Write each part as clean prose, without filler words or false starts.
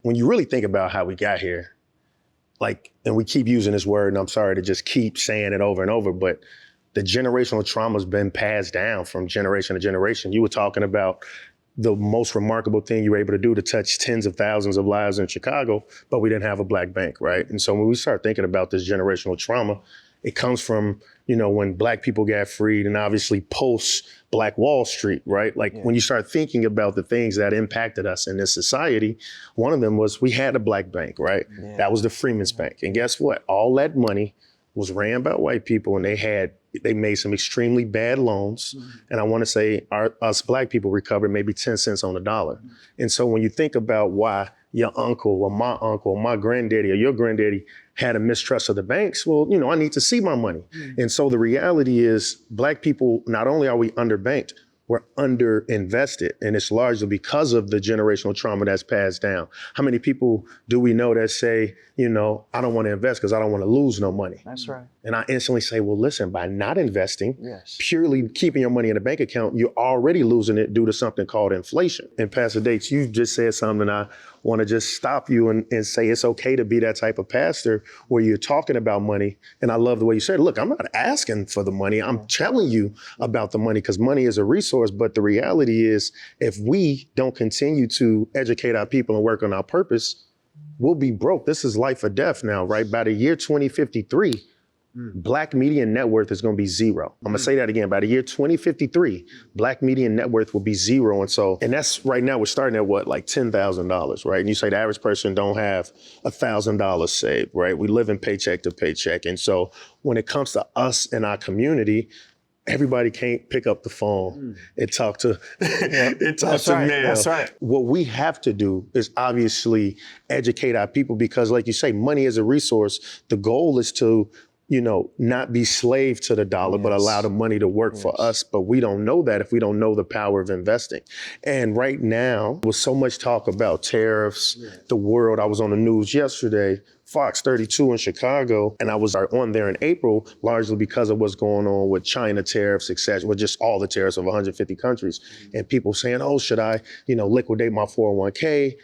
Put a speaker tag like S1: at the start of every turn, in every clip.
S1: When you really think about how we got here, like, and we keep using this word, and I'm sorry to just keep saying it over and over, but the generational trauma's been passed down from generation to generation. You were talking about the most remarkable thing you were able to do to touch tens of thousands of lives in Chicago, but we didn't have a black bank, right? And so when we start thinking about this generational trauma, it comes from, when black people got freed and obviously post Black Wall Street, right? Like when you start thinking about the things that impacted us in this society, one of them was we had a black bank, right? Yeah. That was the Freedman's Bank. And guess what? All that money was ran by white people, and they made some extremely bad loans. Mm-hmm. And I want to say us black people recovered maybe 10 cents on the dollar. Mm-hmm. And so when you think about why your uncle or my granddaddy or your granddaddy had a mistrust of the banks, well, I need to see my money. Mm-hmm. And so the reality is black people, not only are we underbanked, we're underinvested. And it's largely because of the generational trauma that's passed down. How many people do we know that say, I don't want to invest because I don't want to lose no money?
S2: That's right.
S1: And I instantly say, well, listen, by not investing,
S2: yes,
S1: purely keeping your money in a bank account, you're already losing it due to something called inflation. And Pastor Dates, you just said something I want to just stop you and say it's okay to be that type of pastor where you're talking about money. And I love the way you said, look, I'm not asking for the money. I'm telling you about the money because money is a resource. But the reality is if we don't continue to educate our people and work on our purpose, we'll be broke. This is life or death now, right? By the year 2053, Black median net worth is going to be zero. I'm going to say that again. By the year 2053, Black median net worth will be zero. And that's right now, we're starting at what, like $10,000, right? And you say the average person don't have $1,000 saved, right? We live in paycheck to paycheck. And so when it comes to us and our community, everybody can't pick up the phone and talk to Mel.
S2: That's right.
S1: What we have to do is obviously educate our people because, like you say, money is a resource. The goal is to not be slave to the dollar, but allow the money to work for us. But we don't know that if we don't know the power of investing. And right now, with so much talk about tariffs, the world, I was on the news yesterday, Fox 32 in Chicago, and I was on there in April, largely because of what's going on with China tariffs, et cetera, with just all the tariffs of 150 countries. And people saying, oh, should I, liquidate my 401k?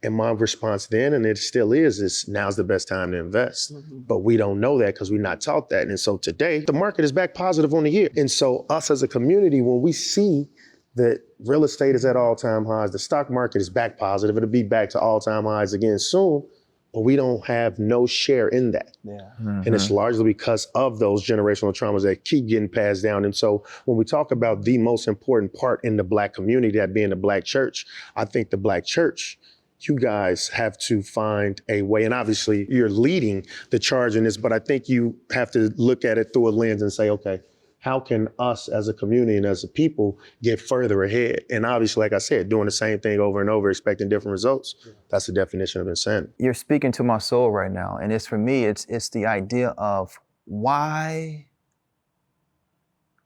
S1: And my response then, and it still is now's the best time to invest. Mm-hmm. But we don't know that because we're not taught that. And so today, the market is back positive on the year. And so us as a community, when we see that real estate is at all-time highs, the stock market is back positive, it'll be back to all-time highs again soon, but we don't have no share in that. Yeah. Mm-hmm. And it's largely because of those generational traumas that keep getting passed down. And so when we talk about the most important part in the Black community, that being the Black church, I think the Black church, you guys have to find a way, and obviously you're leading the charge in this, but I think you have to look at it through a lens and say, okay, how can us as a community and as a people get further ahead? And obviously, like I said, doing the same thing over and over, expecting different results, that's the definition of insanity.
S2: You're speaking to my soul right now. And it's for me, it's the idea of why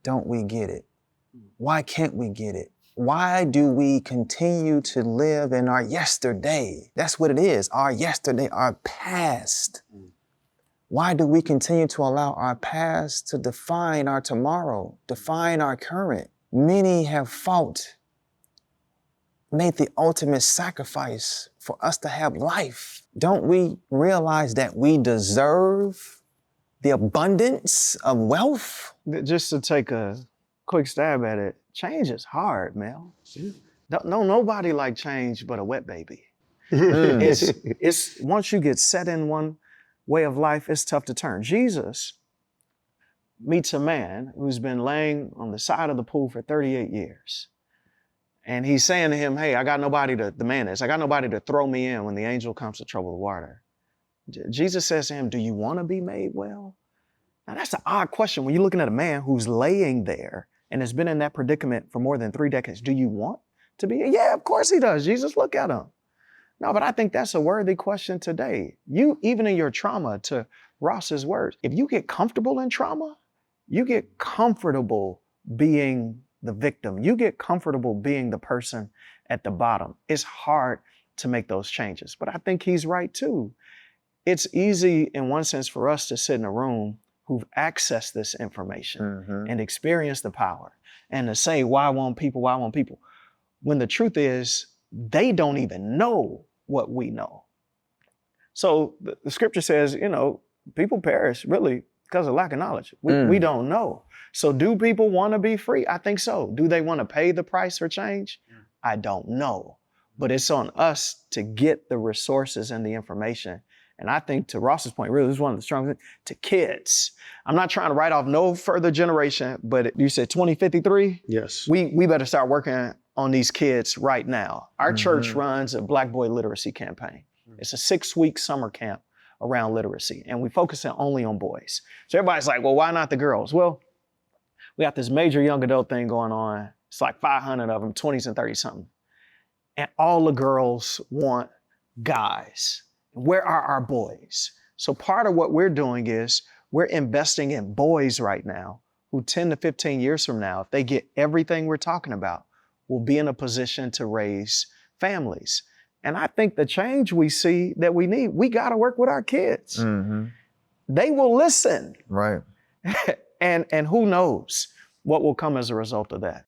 S2: don't we get it? Why can't we get it? Why do we continue to live in our yesterday? That's what it is, our yesterday, our past. Why do we continue to allow our past to define our tomorrow, define our current? Many have fought, made the ultimate sacrifice for us to have life. Don't we realize that we deserve the abundance of wealth?
S3: Just to take a quick stab at it, change is hard, Mel. No, nobody like change but a wet baby. It's once you get set in one way of life, it's tough to turn. Jesus meets a man who's been laying on the side of the pool for 38 years. And he's saying to him, hey, I got nobody to throw me in when the angel comes to trouble the water. Jesus says to him, do you want to be made well? Now that's an odd question when you're looking at a man who's laying there and has been in that predicament for more than 3 decades. Do you want to be? Yeah, of course he does. Jesus, look at him. No, but I think that's a worthy question today. You, even in your trauma, to Ross's words, if you get comfortable in trauma, you get comfortable being the victim. You get comfortable being the person at the bottom. It's hard to make those changes, but I think he's right too. It's easy in one sense for us to sit in a room who've accessed this information and experienced the power and to say, why won't people? When the truth is, they don't even know what we know. So the scripture says, people perish really because of lack of knowledge. We don't know. So do people want to be free? I think so. Do they want to pay the price for change? I don't know. But it's on us to get the resources and the information. And I think, to Ross's point, really, this is one of the strongest, to kids. I'm not trying to write off no further generation, but you said 2053?
S1: Yes.
S3: We better start working on these kids right now. Our church runs a Black Boy Literacy campaign. It's a 6-week summer camp around literacy, and we focus only on boys. So everybody's like, well, why not the girls? Well, we got this major young adult thing going on. It's like 500 of them, 20s and 30-something. And all the girls want guys. Where are our boys? So part of what we're doing is we're investing in boys right now who 10 to 15 years from now, if they get everything we're talking about, will be in a position to raise families. And I think the change we see that we need, we got to work with our kids. They will listen.
S2: Right.
S3: And who knows what will come as a result of that.